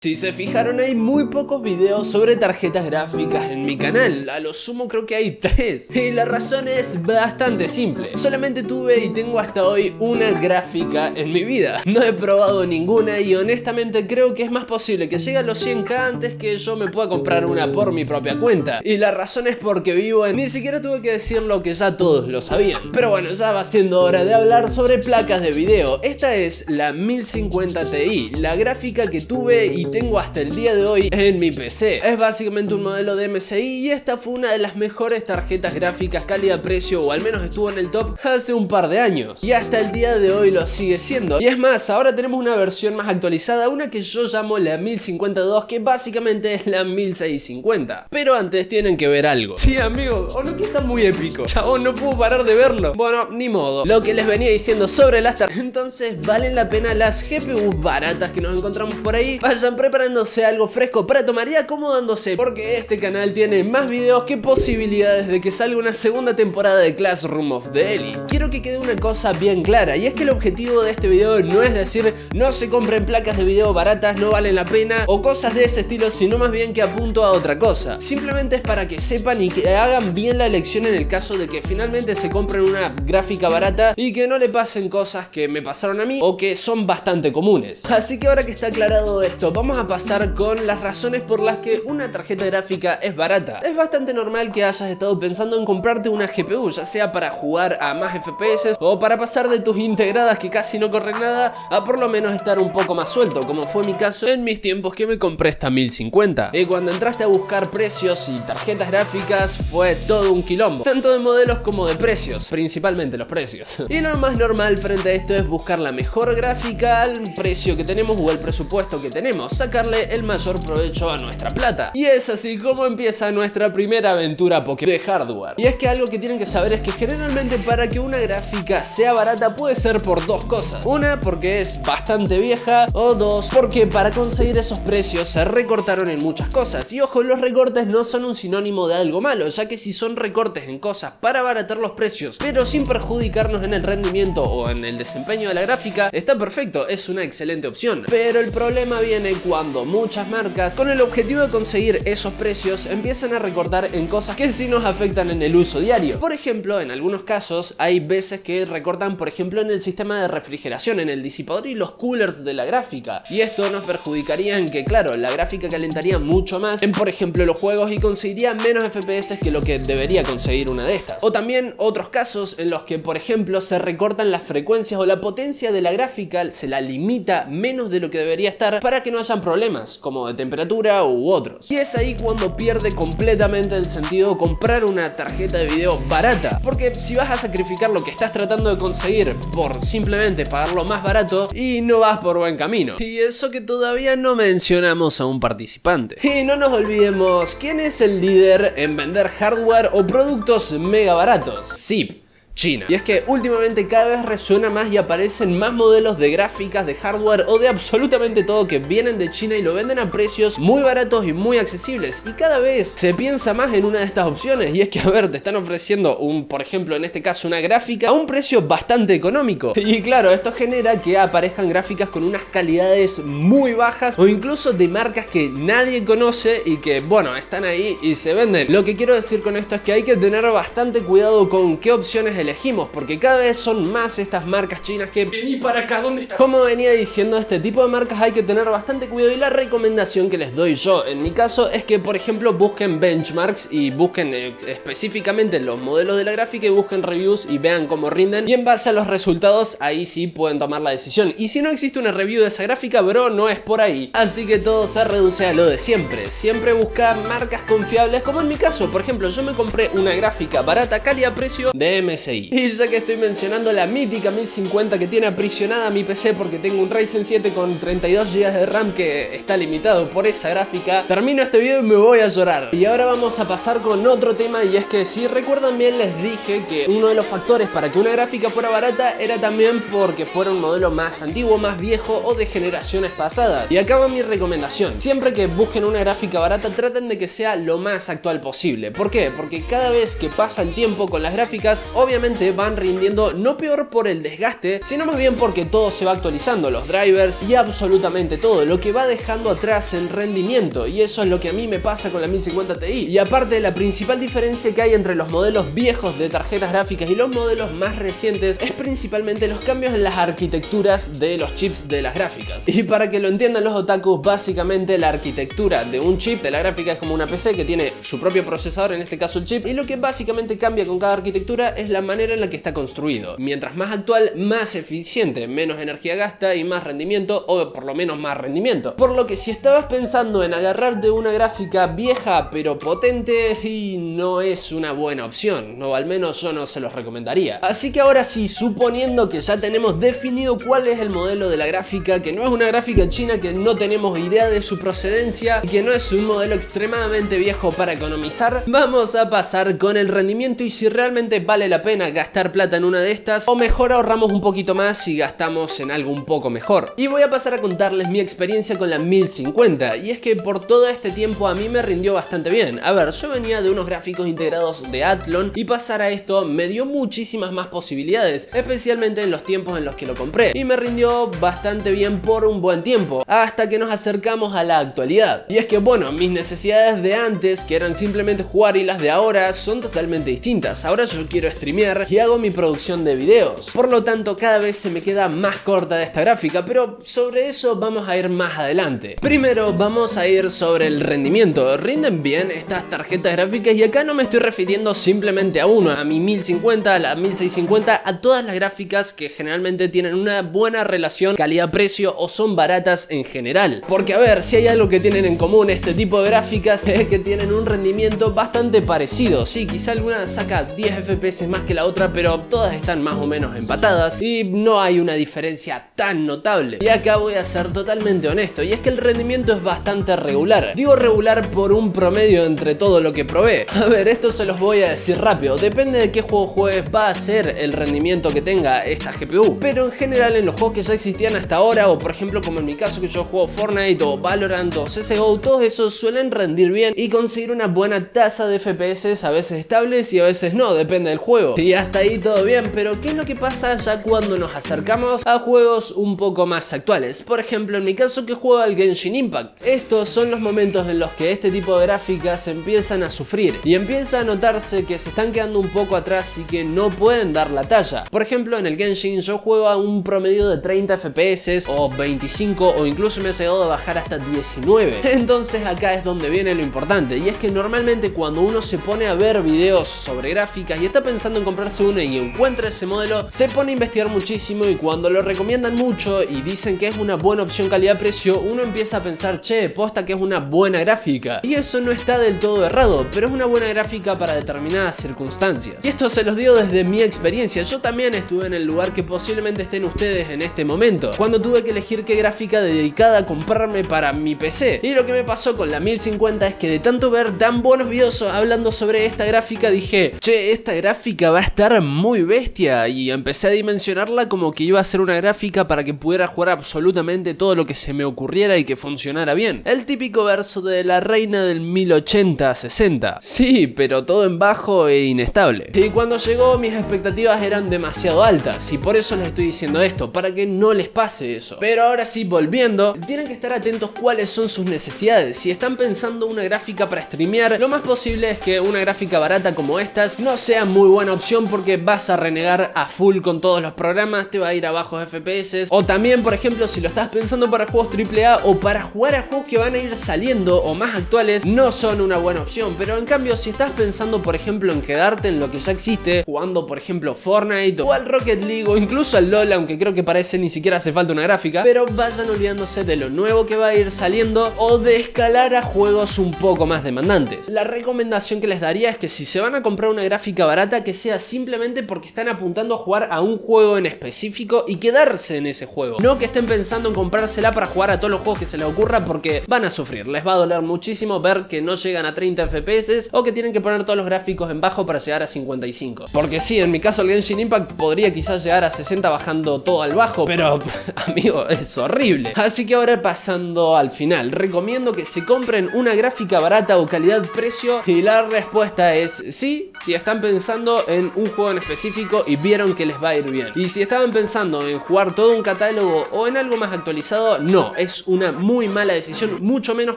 Si se fijaron, hay muy pocos videos sobre tarjetas gráficas en mi canal. A lo sumo creo que hay 3. Y la razón es bastante simple. Solamente tuve y tengo hasta hoy una gráfica en mi vida. No he probado ninguna y honestamente creo que es más posible que llegue a los 100k antes que yo me pueda comprar una por mi propia cuenta. Y la razón es porque vivo en... Ni siquiera tuve que decir lo que ya todos lo sabían. Pero bueno, ya va siendo hora de hablar sobre placas de video. Esta es la 1050 Ti, la gráfica que tuve y tengo hasta el día de hoy en mi PC. Es básicamente un modelo de MSI y esta fue una de las mejores tarjetas gráficas calidad-precio, o al menos estuvo en el top hace un par de años. Y hasta el día de hoy lo sigue siendo. Y es más, ahora tenemos una versión más actualizada, una que yo llamo la 1052, que básicamente es la 1650. Pero antes tienen que ver algo. Sí, amigos, o no, que está muy épico. Chabón, no puedo parar de verlo. Bueno, ni modo. Lo que les venía diciendo sobre las tarjetas. Entonces, ¿valen la pena las GPUs baratas que nos encontramos por ahí? Vayan preparándose algo fresco para tomar y acomodándose, porque este canal tiene más videos que posibilidades de que salga una segunda temporada de Classroom of the Elite. Quiero que quede una cosa bien clara, y es que el objetivo de este video no es decir no se compren placas de video baratas, no valen la pena o cosas de ese estilo, sino más bien que apunto a otra cosa. Simplemente es para que sepan y que hagan bien la elección en el caso de que finalmente se compren una gráfica barata y que no le pasen cosas que me pasaron a mí o que son bastante comunes. Así que ahora que está aclarado esto, vamos a pasar con las razones por las que una tarjeta gráfica es barata. Es bastante normal que hayas estado pensando en comprarte una GPU, ya sea para jugar a más FPS o para pasar de tus integradas que casi no corren nada a por lo menos estar un poco más suelto, como fue mi caso en mis tiempos que me compré esta 1050. Y cuando entraste a buscar precios y tarjetas gráficas fue todo un quilombo, tanto de modelos como de precios, principalmente los precios. Y lo más normal frente a esto es buscar la mejor gráfica al precio que tenemos o el presupuesto que tenemos, sacarle el mayor provecho a nuestra plata. Y es así como empieza nuestra primera aventura Pokémon de hardware. Y es que algo que tienen que saber es que generalmente para que una gráfica sea barata puede ser por dos cosas. Una, porque es bastante vieja, o dos, porque para conseguir esos precios se recortaron en muchas cosas. Y ojo, los recortes no son un sinónimo de algo malo, ya que si son recortes en cosas para abaratar los precios, pero sin perjudicarnos en el rendimiento o en el desempeño de la gráfica, está perfecto, es una excelente opción. Pero el problema viene cuando muchas marcas, con el objetivo de conseguir esos precios, empiezan a recortar en cosas que sí nos afectan en el uso diario. Por ejemplo, en algunos casos hay veces que recortan, por ejemplo, en el sistema de refrigeración, en el disipador y los coolers de la gráfica. Y esto nos perjudicaría en que, claro, la gráfica calentaría mucho más en, por ejemplo, los juegos y conseguiría menos FPS que lo que debería conseguir una de estas. O también otros casos en los que, por ejemplo, se recortan las frecuencias o la potencia de la gráfica, se la limita menos de lo que debería estar para que no hayan problemas como de temperatura u otros. Y es ahí cuando pierde completamente el sentido comprar una tarjeta de video barata, porque si vas a sacrificar lo que estás tratando de conseguir por simplemente pagarlo más barato, y no vas por buen camino. Y eso que todavía no mencionamos a un participante. Y no nos olvidemos, ¿quién es el líder en vender hardware o productos mega baratos? Sí, China. Y es que últimamente cada vez resuena más y aparecen más modelos de gráficas, de hardware o de absolutamente todo que vienen de China y lo venden a precios muy baratos y muy accesibles. Y cada vez se piensa más en una de estas opciones, y es que, a ver, te están ofreciendo por ejemplo, en este caso una gráfica a un precio bastante económico. Y claro, esto genera que aparezcan gráficas con unas calidades muy bajas o incluso de marcas que nadie conoce y que, bueno, están ahí y se venden. Lo que quiero decir con esto es que hay que tener bastante cuidado con qué opciones elegimos, porque cada vez son más estas marcas chinas que... Vení para acá, ¿dónde estás? Como venía diciendo, este tipo de marcas hay que tener bastante cuidado, y la recomendación que les doy yo en mi caso es que, por ejemplo, busquen benchmarks y busquen específicamente los modelos de la gráfica y busquen reviews y vean cómo rinden, y en base a los resultados ahí sí pueden tomar la decisión. Y si no existe una review de esa gráfica, bro, no es por ahí. Así que todo se reduce a lo de siempre. Siempre busca marcas confiables, como en mi caso. Por ejemplo, yo me compré una gráfica barata, calidad-precio de MSI. Y ya que estoy mencionando la mítica 1050 que tiene aprisionada mi PC porque tengo un Ryzen 7 con 32 GB de RAM que está limitado por esa gráfica, termino este video y me voy a llorar. Y ahora vamos a pasar con otro tema, y es que si recuerdan bien les dije que uno de los factores para que una gráfica fuera barata era también porque fuera un modelo más antiguo, más viejo o de generaciones pasadas. Y acá va mi recomendación: siempre que busquen una gráfica barata, traten de que sea lo más actual posible. ¿Por qué? Porque cada vez que pasa el tiempo con las gráficas, obviamente obviamente van rindiendo no peor por el desgaste, sino más bien porque todo se va actualizando, los drivers y absolutamente todo, lo que va dejando atrás en rendimiento, y eso es lo que a mí me pasa con la 1050 Ti. Y aparte, la principal diferencia que hay entre los modelos viejos de tarjetas gráficas y los modelos más recientes es principalmente los cambios en las arquitecturas de los chips de las gráficas. Y para que lo entiendan los otakus, básicamente la arquitectura de un chip de la gráfica es como una PC que tiene su propio procesador, en este caso el chip, y lo que básicamente cambia con cada arquitectura es la manera en la que está construido. Mientras más actual, más eficiente, menos energía gasta y más rendimiento, o por lo menos más rendimiento. Por lo que si estabas pensando en agarrarte una gráfica vieja pero potente, y no es una buena opción, o al menos yo no se los recomendaría. Así que ahora sí, suponiendo que ya tenemos definido cuál es el modelo de la gráfica, que no es una gráfica china, que no tenemos idea de su procedencia y que no es un modelo extremadamente viejo para economizar, vamos a pasar con el rendimiento y si realmente vale la pena gastar plata en una de estas, o mejor ahorramos un poquito más y gastamos en algo un poco mejor. Y voy a pasar a contarles mi experiencia con la 1050, y es que por todo este tiempo a mí me rindió bastante bien. A ver, yo venía de unos gráficos integrados de Athlon y pasar a esto me dio muchísimas más posibilidades, especialmente en los tiempos en los que lo compré, y me rindió bastante bien por un buen tiempo, hasta que nos acercamos a la actualidad. Y es que bueno, mis necesidades de antes, que eran simplemente jugar, y las de ahora son totalmente distintas. Ahora yo quiero streamear y hago mi producción de videos, por lo tanto cada vez se me queda más corta de esta gráfica, pero sobre eso vamos a ir más adelante. Primero vamos a ir sobre el rendimiento. ¿Rinden bien estas tarjetas gráficas? Y acá no me estoy refiriendo simplemente a uno, a mi 1050, a la 1650, a todas las gráficas que generalmente tienen una buena relación calidad-precio o son baratas en general. Porque a ver, si hay algo que tienen en común este tipo de gráficas es que tienen un rendimiento bastante parecido. Sí, quizá alguna saca 10 FPS más que la otra, pero todas están más o menos empatadas y no hay una diferencia tan notable. Y acá voy a ser totalmente honesto, y es que el rendimiento es bastante regular. Digo regular por un promedio entre todo lo que probé. A ver, esto se los voy a decir rápido, depende de qué juego juegues va a ser el rendimiento que tenga esta GPU, pero en general en los juegos que ya existían hasta ahora, o por ejemplo como en mi caso que yo juego Fortnite o Valorant o CSGO, todos esos suelen rendir bien y conseguir una buena tasa de FPS, a veces estables y a veces no, depende del juego. Y hasta ahí todo bien, pero ¿qué es lo que pasa ya cuando nos acercamos a juegos un poco más actuales? Por ejemplo, en mi caso que juego al Genshin Impact. Estos son los momentos en los que este tipo de gráficas empiezan a sufrir y empieza a notarse que se están quedando un poco atrás y que no pueden dar la talla. Por ejemplo, en el Genshin yo juego a un promedio de 30 FPS o 25, o incluso me he llegado a bajar hasta 19. Entonces acá es donde viene lo importante, y es que normalmente cuando uno se pone a ver videos sobre gráficas y está pensando en comprarse uno y encuentra ese modelo, se pone a investigar muchísimo, y cuando lo recomiendan mucho y dicen que es una buena opción calidad-precio, uno empieza a pensar, che, posta que es una buena gráfica. Y eso no está del todo errado, pero es una buena gráfica para determinadas circunstancias. Y esto se los digo desde mi experiencia. Yo también estuve en el lugar que posiblemente estén ustedes en este momento, cuando tuve que elegir qué gráfica dedicada a comprarme para mi PC. Y lo que me pasó con la 1050 es que de tanto ver tan buenos videos hablando sobre esta gráfica, dije, che, esta gráfica va a estar muy bestia, y empecé a dimensionarla como que iba a ser una gráfica para que pudiera jugar absolutamente todo lo que se me ocurriera y que funcionara bien. El típico verso de la reina del 1080-60. Sí, pero todo en bajo e inestable. Y cuando llegó, mis expectativas eran demasiado altas, y por eso les estoy diciendo esto, para que no les pase eso. Pero ahora sí, volviendo, tienen que estar atentos cuáles son sus necesidades. Si están pensando una gráfica para streamear, lo más posible es que una gráfica barata como estas no sea muy buena opción, porque vas a renegar a full con todos los programas, te va a ir a bajos FPS. O también, por ejemplo, si lo estás pensando para juegos AAA o para jugar a juegos que van a ir saliendo o más actuales, no son una buena opción. Pero en cambio, si estás pensando, por ejemplo, en quedarte en lo que ya existe, jugando por ejemplo Fortnite o al Rocket League o incluso al LoL, aunque creo que para ese ni siquiera hace falta una gráfica, pero vayan olvidándose de lo nuevo que va a ir saliendo o de escalar a juegos un poco más demandantes. La recomendación que les daría es que si se van a comprar una gráfica barata, que sea simplemente porque están apuntando a jugar a un juego en específico y quedarse en ese juego, no que estén pensando en comprársela para jugar a todos los juegos que se les ocurra, porque van a sufrir, les va a doler muchísimo ver que no llegan a 30 FPS o que tienen que poner todos los gráficos en bajo para llegar a 55. Porque sí, en mi caso el Genshin Impact podría quizás llegar a 60 bajando todo al bajo, pero amigo, es horrible. Así que ahora pasando al final, recomiendo que se compren una gráfica barata o calidad-precio, y la respuesta es sí, si están pensando en juegan un juego en específico y vieron que les va a ir bien. Y si estaban pensando en jugar todo un catálogo o en algo más actualizado, no, es una muy mala decisión, mucho menos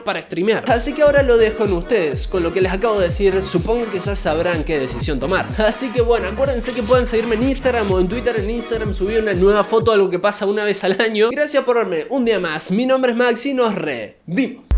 para streamear. Así que ahora lo dejo en ustedes. Con lo que les acabo de decir, supongo que ya sabrán qué decisión tomar. Así que bueno, acuérdense que pueden seguirme en Instagram o en Twitter. En Instagram subí una nueva foto, algo que pasa una vez al año. Gracias por verme un día más. Mi nombre es Max y nos revimos.